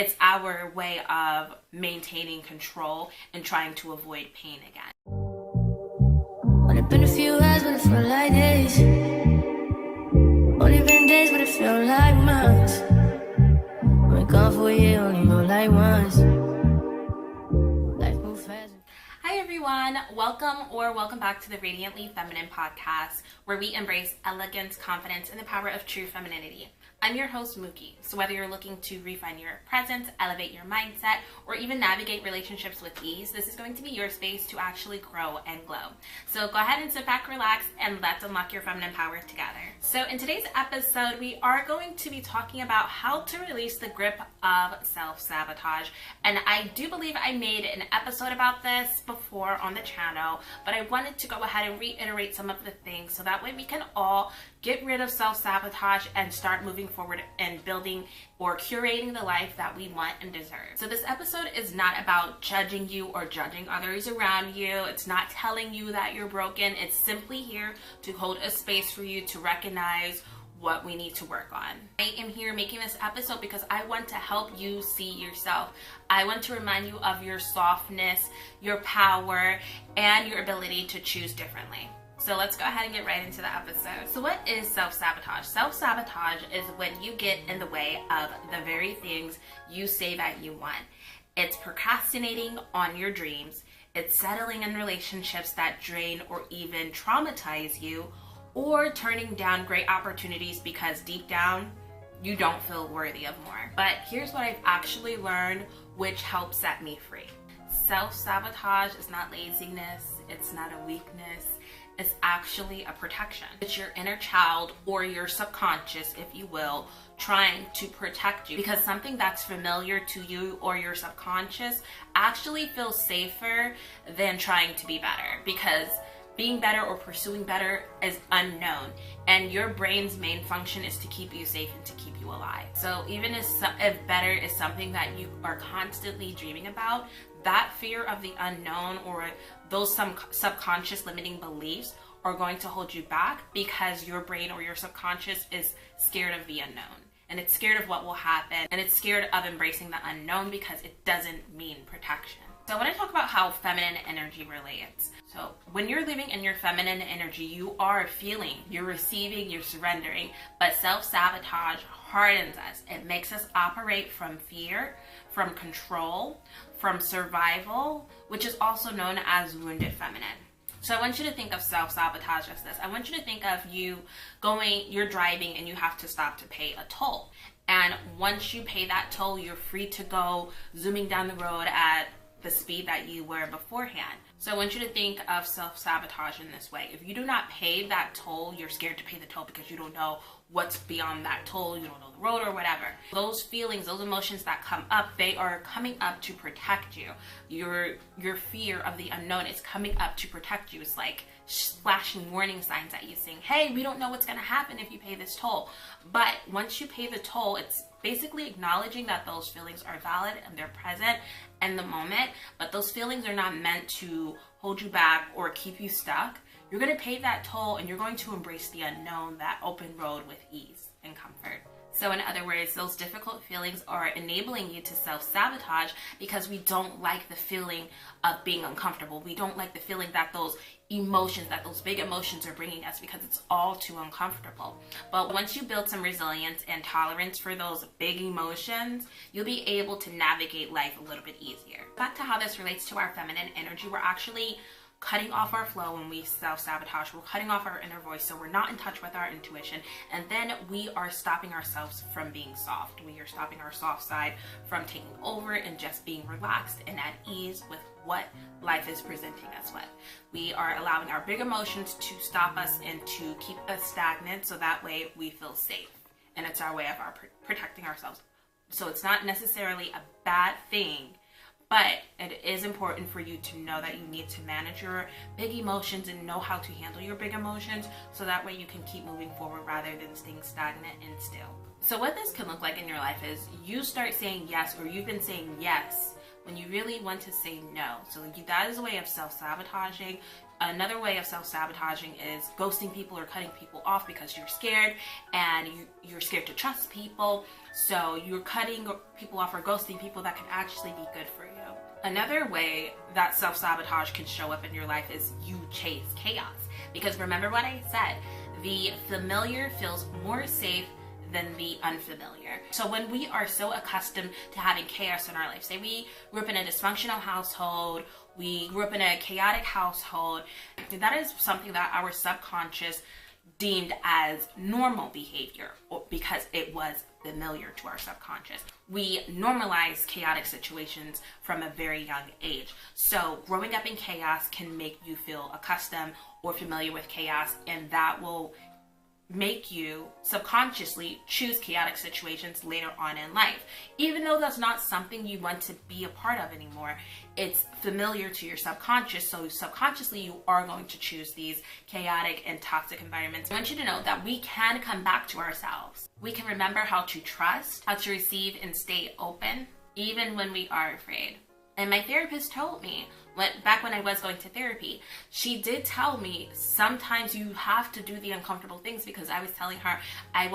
It's our way of maintaining control and trying to avoid pain again. Only been a few hours, but it felt like days. Only been days, but it felt like months. Been gone for a year, only know like once. Life moves fast. Hi everyone, welcome back to the Radiantly Feminine podcast, where we embrace elegance, confidence, and the power of true femininity. I'm your host, Mookie. So whether you're looking to refine your presence, elevate your mindset, or even navigate relationships with ease, this is going to be your space to actually grow and glow. So go ahead and sit back, relax, and let's unlock your feminine power together. So in today's episode, we are going to be talking about how to release the grip of self-sabotage. And I do believe I made an episode about this before on the channel, but I wanted to go ahead and reiterate some of the things so that way we can all get rid of self-sabotage and start moving forward and building or curating the life that we want and deserve. So this episode is not about judging you or judging others around you. It's not telling you that you're broken. It's simply here to hold a space for you to recognize what we need to work on. I am here making this episode because I want to help you see yourself. I want to remind you of your softness, your power, and your ability to choose differently. So let's go ahead and get right into the episode. So what is self-sabotage? Self-sabotage is when you get in the way of the very things you say that you want. It's procrastinating on your dreams. It's settling in relationships that drain or even traumatize you, or turning down great opportunities because deep down, you don't feel worthy of more. But here's what I've actually learned, which helps set me free. Self-sabotage is not laziness. It's not a weakness. It's actually a protection. It's your inner child or your subconscious, if you will, trying to protect you, because something that's familiar to you or your subconscious actually feels safer than trying to be better, because being better or pursuing better is unknown, and your brain's main function is to keep you safe and to keep you alive. So even if better is something that you are constantly dreaming about, that fear of the unknown or those some subconscious limiting beliefs are going to hold you back, because your brain or your subconscious is scared of the unknown, and it's scared of what will happen, and it's scared of embracing the unknown because it doesn't mean protection. So I want to talk about how feminine energy relates. So when you're living in your feminine energy, you are feeling, you're receiving, you're surrendering, but self-sabotage hardens us. It makes us operate from fear, from control, from survival, which is also known as wounded feminine. So I want you to think of self-sabotage as this. I want you to think of you're driving and you have to stop to pay a toll. And once you pay that toll, you're free to go zooming down the road at the speed that you were beforehand. So I want you to think of self-sabotage in this way. If you do not pay that toll, you're scared to pay the toll because you don't know what's beyond that toll, you don't know the road or whatever. Those feelings, those emotions that come up, they are coming up to protect you. Your fear of the unknown is coming up to protect you. It's like flashing warning signs at you saying, hey, we don't know what's gonna happen if you pay this toll. But once you pay the toll, it's basically acknowledging that those feelings are valid and they're present in the moment, but those feelings are not meant to hold you back or keep you stuck. You're going to pay that toll and you're going to embrace the unknown, that open road, with ease and comfort. So in other words, those difficult feelings are enabling you to self-sabotage because we don't like the feeling of being uncomfortable. We don't like the feeling that those emotions, that those big emotions are bringing us, because it's all too uncomfortable. But once you build some resilience and tolerance for those big emotions, you'll be able to navigate life a little bit easier. Back to how this relates to our feminine energy, we're actually cutting off our flow when we self-sabotage. We're cutting off our inner voice, so we're not in touch with our intuition, and then we are stopping ourselves from being soft. We are stopping our soft side from taking over and just being relaxed and at ease with what life is presenting us with. We are allowing our big emotions to stop us and to keep us stagnant, so that way we feel safe, and it's our way of protecting ourselves. So it's not necessarily a bad thing, but it is important for you to know that you need to manage your big emotions and know how to handle your big emotions, so that way you can keep moving forward rather than staying stagnant and still. So what this can look like in your life is you start saying yes, or you've been saying yes when you really want to say no. So that is a way of self-sabotaging. Another way of self-sabotaging is ghosting people or cutting people off because you're scared and you're scared to trust people. So you're cutting people off or ghosting people that can actually be good for you. Another way that self-sabotage can show up in your life is you chase chaos. Because remember what I said, the familiar feels more safe than the unfamiliar. So when we are so accustomed to having chaos in our life, say we grew up in a dysfunctional household, we grew up in a chaotic household, that is something that our subconscious deemed as normal behavior because it was familiar to our subconscious. We normalize chaotic situations from a very young age. So growing up in chaos can make you feel accustomed or familiar with chaos, and that will make you subconsciously choose chaotic situations later on in life. Even though that's not something you want to be a part of anymore, it's familiar to your subconscious, so subconsciously you are going to choose these chaotic and toxic environments. I want you to know that we can come back to ourselves. We can remember how to trust, how to receive and stay open, even when we are afraid. And my therapist told me, back when I was going to therapy, she did tell me sometimes you have to do the uncomfortable things, because I was telling her I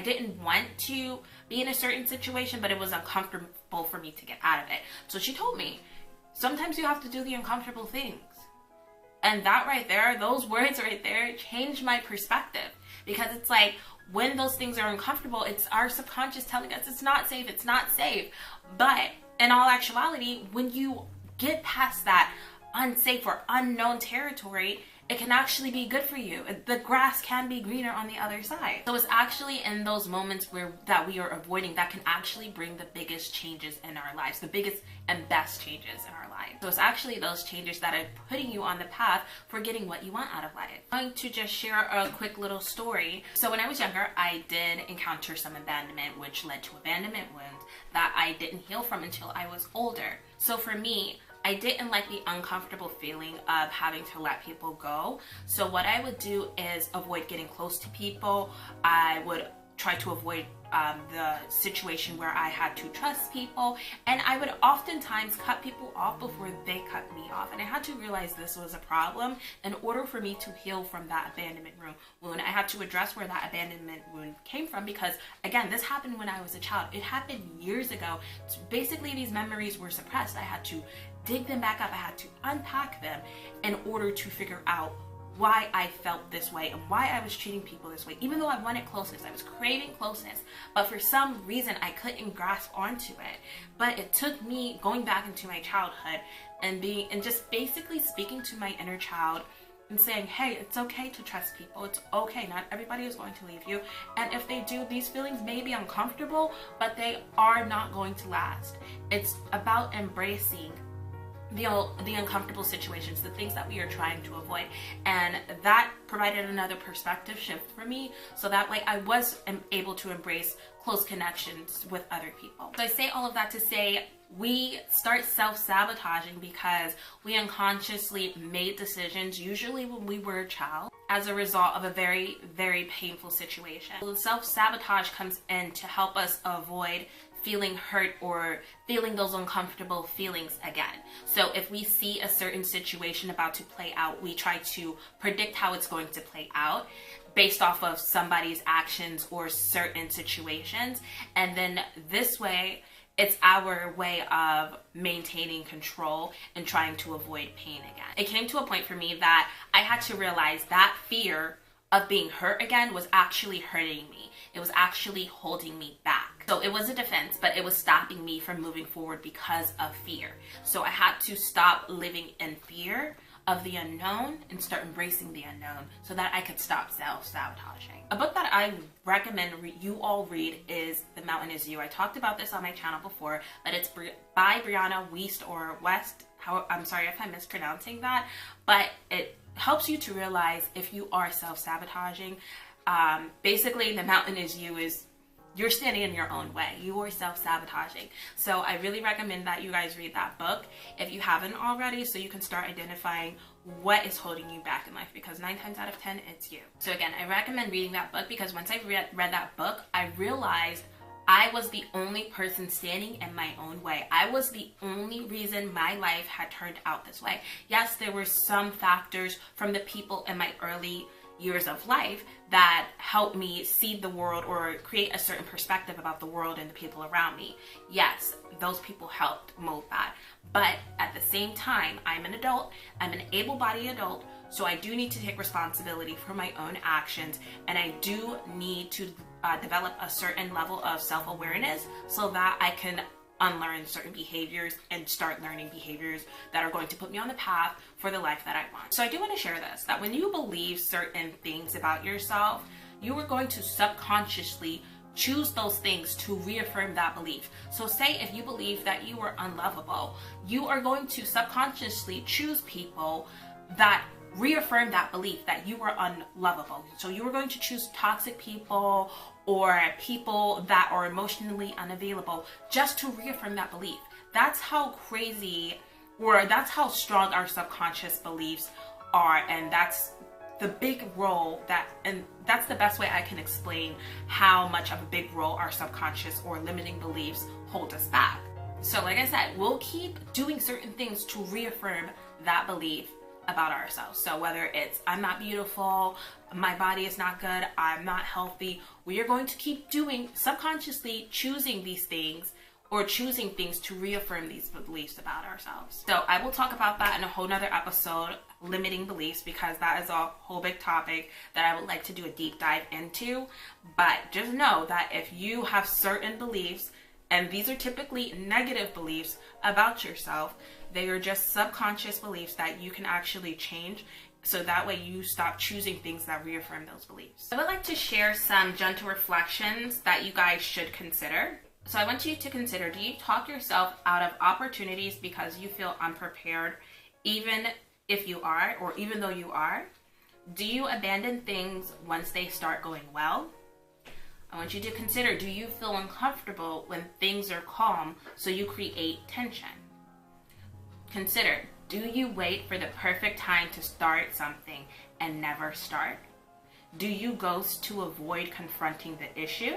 didn't want to be in a certain situation, but it was uncomfortable for me to get out of it. So she told me, sometimes you have to do the uncomfortable things. And that right there, those words right there, changed my perspective. Because it's like, when those things are uncomfortable, it's our subconscious telling us it's not safe, it's not safe. But in all actuality, when you get past that unsafe or unknown territory, it can actually be good for you. The grass can be greener on the other side. So it's actually in those moments that we are avoiding that can actually bring the biggest changes in our lives, the biggest and best changes in our lives. So it's actually those changes that are putting you on the path for getting what you want out of life. I'm going to just share a quick little story. So when I was younger, I did encounter some abandonment, which led to abandonment wounds that I didn't heal from until I was older. So for me, I didn't like the uncomfortable feeling of having to let people go. So what I would do is avoid getting close to people. I would try to avoid the situation where I had to trust people, and I would oftentimes cut people off before they cut me off. And I had to realize this was a problem in order for me to heal from that abandonment wound. I had to address where that abandonment wound came from, because again, this happened when I was a child. It happened years ago. Basically, these memories were suppressed. I had to dig them back up. I had to unpack them in order to figure out why I felt this way and why I was treating people this way. Even though I wanted closeness, I was craving closeness, but for some reason I couldn't grasp onto it. But it took me going back into my childhood and just basically speaking to my inner child and saying, hey, it's okay to trust people. It's okay. Not everybody is going to leave you. And if they do, these feelings may be uncomfortable, but they are not going to last. It's about embracing the uncomfortable situations, the things that we are trying to avoid. And that provided another perspective shift for me, so that way I was able to embrace close connections with other people. So I say all of that to say, we start self-sabotaging because we unconsciously made decisions, usually when we were a child, as a result of a very, very painful situation. So self-sabotage comes in to help us avoid feeling hurt or feeling those uncomfortable feelings again. So if we see a certain situation about to play out, we try to predict how it's going to play out based off of somebody's actions or certain situations. And then this way, it's our way of maintaining control and trying to avoid pain again. It came to a point for me that I had to realize that fear of being hurt again was actually hurting me. It was actually holding me back. So it was a defense, but it was stopping me from moving forward because of fear. So I had to stop living in fear of the unknown and start embracing the unknown so that I could stop self-sabotaging. A book that I recommend you all read is The Mountain Is You. I talked about this on my channel before, but it's by Brianna Wiest or West. I'm sorry if I'm mispronouncing that, but it helps you to realize if you are self-sabotaging. Basically, The Mountain Is You is you're standing in your own way. You are self-sabotaging. So I really recommend that you guys read that book if you haven't already, so you can start identifying what is holding you back in life, because 9 times out of 10, it's you. So again, I recommend reading that book, because once I read that book, I realized I was the only person standing in my own way. I was the only reason my life had turned out this way. Yes, there were some factors from the people in my early years of life that helped me see the world or create a certain perspective about the world and the people around me. Yes, those people helped mold that. But at the same time, I'm an adult, I'm an able-bodied adult, so I do need to take responsibility for my own actions, and I do need to develop a certain level of self-awareness so that I can unlearn certain behaviors and start learning behaviors that are going to put me on the path for the life that I want. So I do want to share this, that when you believe certain things about yourself, you are going to subconsciously choose those things to reaffirm that belief. So say if you believe that you are unlovable, you are going to subconsciously choose people that reaffirm that belief that you are unlovable. So you are going to choose toxic people or people that are emotionally unavailable just to reaffirm that belief. That's how crazy, or that's how strong our subconscious beliefs are, and that's the big role and that's the best way I can explain how much of a big role our subconscious or limiting beliefs hold us back. So like I said, we'll keep doing certain things to reaffirm that belief about ourselves. So whether it's I'm not beautiful, my body is not good, I'm not healthy, we are going to keep doing, subconsciously choosing these things or choosing things to reaffirm these beliefs about ourselves. So I will talk about that in a whole nother episode, limiting beliefs, because that is a whole big topic that I would like to do a deep dive into. But just know that if you have certain beliefs, and these are typically negative beliefs about yourself, they are just subconscious beliefs that you can actually change. So that way you stop choosing things that reaffirm those beliefs. I would like to share some gentle reflections that you guys should consider. So I want you to consider, do you talk yourself out of opportunities because you feel unprepared, even if you are, or even though you are? Do you abandon things once they start going well? I want you to consider, do you feel uncomfortable when things are calm, so you create tension? Consider, do you wait for the perfect time to start something and never start? Do you ghost to avoid confronting the issue?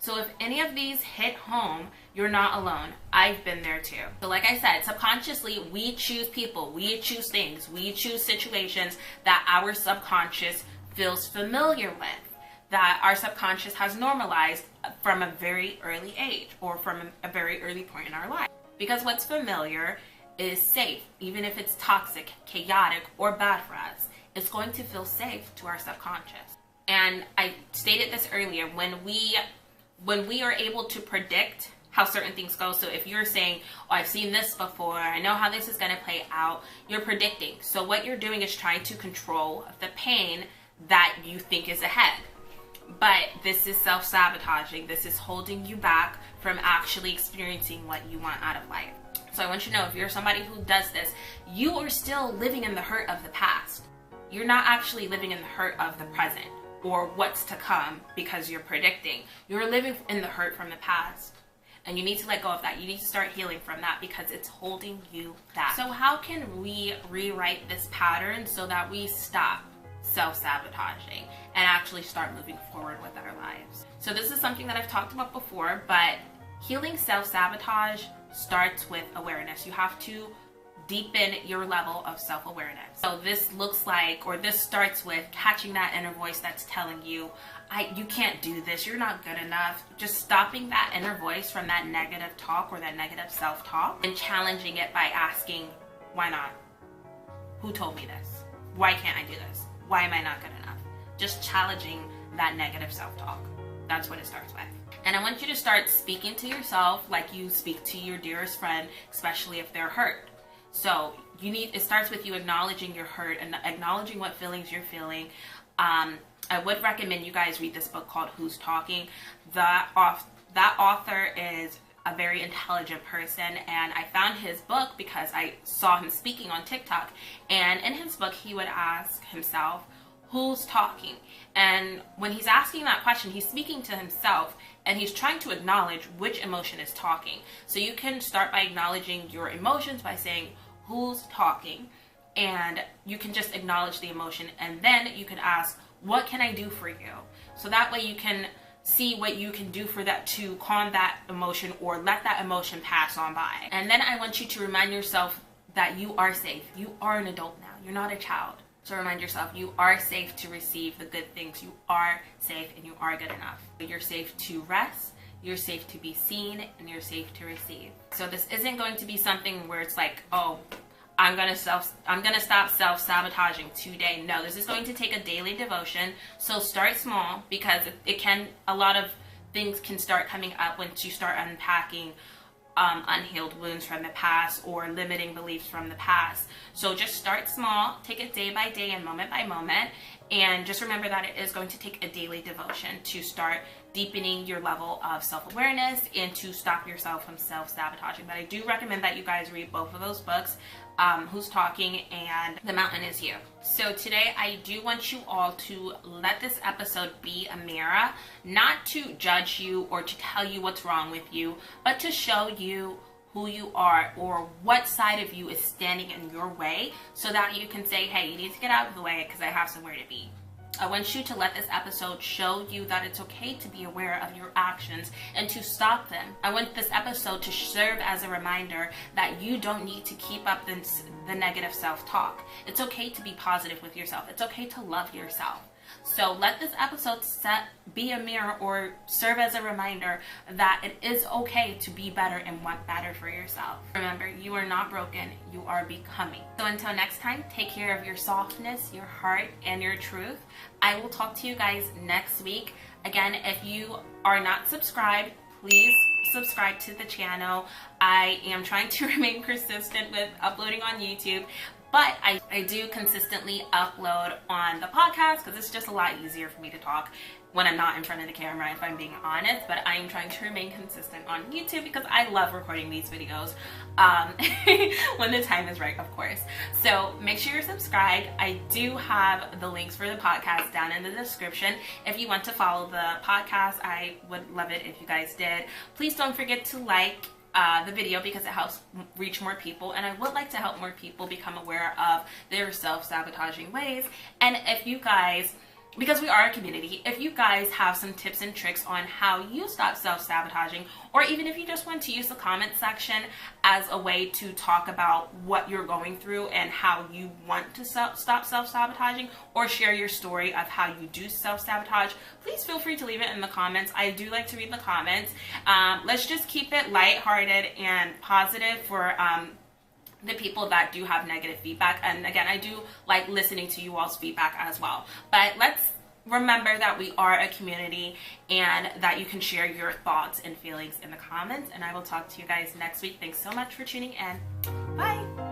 So if any of these hit home, you're not alone. I've been there too. So like I said, subconsciously, we choose people, we choose things, we choose situations that our subconscious feels familiar with, that our subconscious has normalized from a very early age or from a very early point in our life. Because what's familiar is safe, even if it's toxic, chaotic, or bad for us. It's going to feel safe to our subconscious. And I stated this earlier, when we are able to predict how certain things go, so if you're saying, oh, I've seen this before, I know how this is going to play out, you're predicting. So what you're doing is trying to control the pain that you think is ahead. But this is self-sabotaging. This is holding you back from actually experiencing what you want out of life. So I want you to know, if you're somebody who does this, you are still living in the hurt of the past. You're not actually living in the hurt of the present or what's to come because you're predicting. You're living in the hurt from the past. And you need to let go of that. You need to start healing from that because it's holding you back. So how can we rewrite this pattern so that we stop self-sabotaging and actually start moving forward with our lives? So this is something that I've talked about before, but healing self-sabotage starts with awareness. You have to deepen your level of self-awareness. So this looks like, or this starts with catching that inner voice that's telling you, you can't do this, you're not good enough. Just stopping that inner voice from that negative talk or that negative self-talk and challenging it by asking, why not? Who told me this? Why can't I do this? Why am I not good enough? Just challenging that negative self-talk. That's what it starts with. And I want you to start speaking to yourself like you speak to your dearest friend, especially if they're hurt. So it starts with you acknowledging your hurt and acknowledging what feelings you're feeling. I would recommend you guys read this book called Who's Talking. That author is a very intelligent person, and I found his book because I saw him speaking on TikTok, and in his book he would ask himself, who's talking? And when he's asking that question, he's speaking to himself and he's trying to acknowledge which emotion is talking. So you can start by acknowledging your emotions by saying, who's talking? And you can just acknowledge the emotion, and then you can ask, what can I do for you? So that way you can see what you can do for that to calm that emotion or let that emotion pass on by. And then I want you to remind yourself that you are safe. You are an adult now. You're not a child. So remind yourself you are safe to receive the good things. You are safe and you are good enough. You're safe to rest. You're safe to be seen, and you're safe to receive. So this isn't going to be something where it's like, oh, I'm gonna stop self-sabotaging today. No, this is going to take a daily devotion. So start small, because a lot of things can start coming up once you start unpacking unhealed wounds from the past or limiting beliefs from the past. So just start small, take it day by day and moment by moment, and just remember that it is going to take a daily devotion to start deepening your level of self-awareness and to stop yourself from self-sabotaging. But I do recommend that you guys read both of those books, Who's Talking and The Mountain Is You. So today I do want you all to let this episode be a mirror, not to judge you or to tell you what's wrong with you, but to show you who you are or what side of you is standing in your way, so that you can say, hey, you need to get out of the way because I have somewhere to be. I want you to let this episode show you that it's okay to be aware of your actions and to stop them. I want this episode to serve as a reminder that you don't need to keep up the negative self-talk. It's okay to be positive with yourself. It's okay to love yourself. So let this episode be a mirror or serve as a reminder that it is okay to be better and want better for yourself. Remember, you are not broken, you are becoming. So until next time, take care of your softness, your heart, and your truth. I will talk to you guys next week. Again, if you are not subscribed, please subscribe to the channel. I am trying to remain consistent with uploading on YouTube, but I do consistently upload on the podcast because it's just a lot easier for me to talk when I'm not in front of the camera, if I'm being honest. But I am trying to remain consistent on YouTube because I love recording these videos when the time is right, of course. So make sure you're subscribed. I do have the links for the podcast down in the description. If you want to follow the podcast, I would love it if you guys did. Please don't forget to like the video because it helps reach more people, and I would like to help more people become aware of their self-sabotaging ways. And if you guys, because we are a community, if you guys have some tips and tricks on how you stop self-sabotaging, or even if you just want to use the comment section as a way to talk about what you're going through and how you want to stop self-sabotaging, or share your story of how you do self-sabotage, please feel free to leave it in the comments. I do like to read the comments. Let's just keep it lighthearted and positive for the people that do have negative feedback. And again, I do like listening to you all's feedback as well. But let's remember that we are a community and that you can share your thoughts and feelings in the comments. And I will talk to you guys next week. Thanks so much for tuning in. Bye.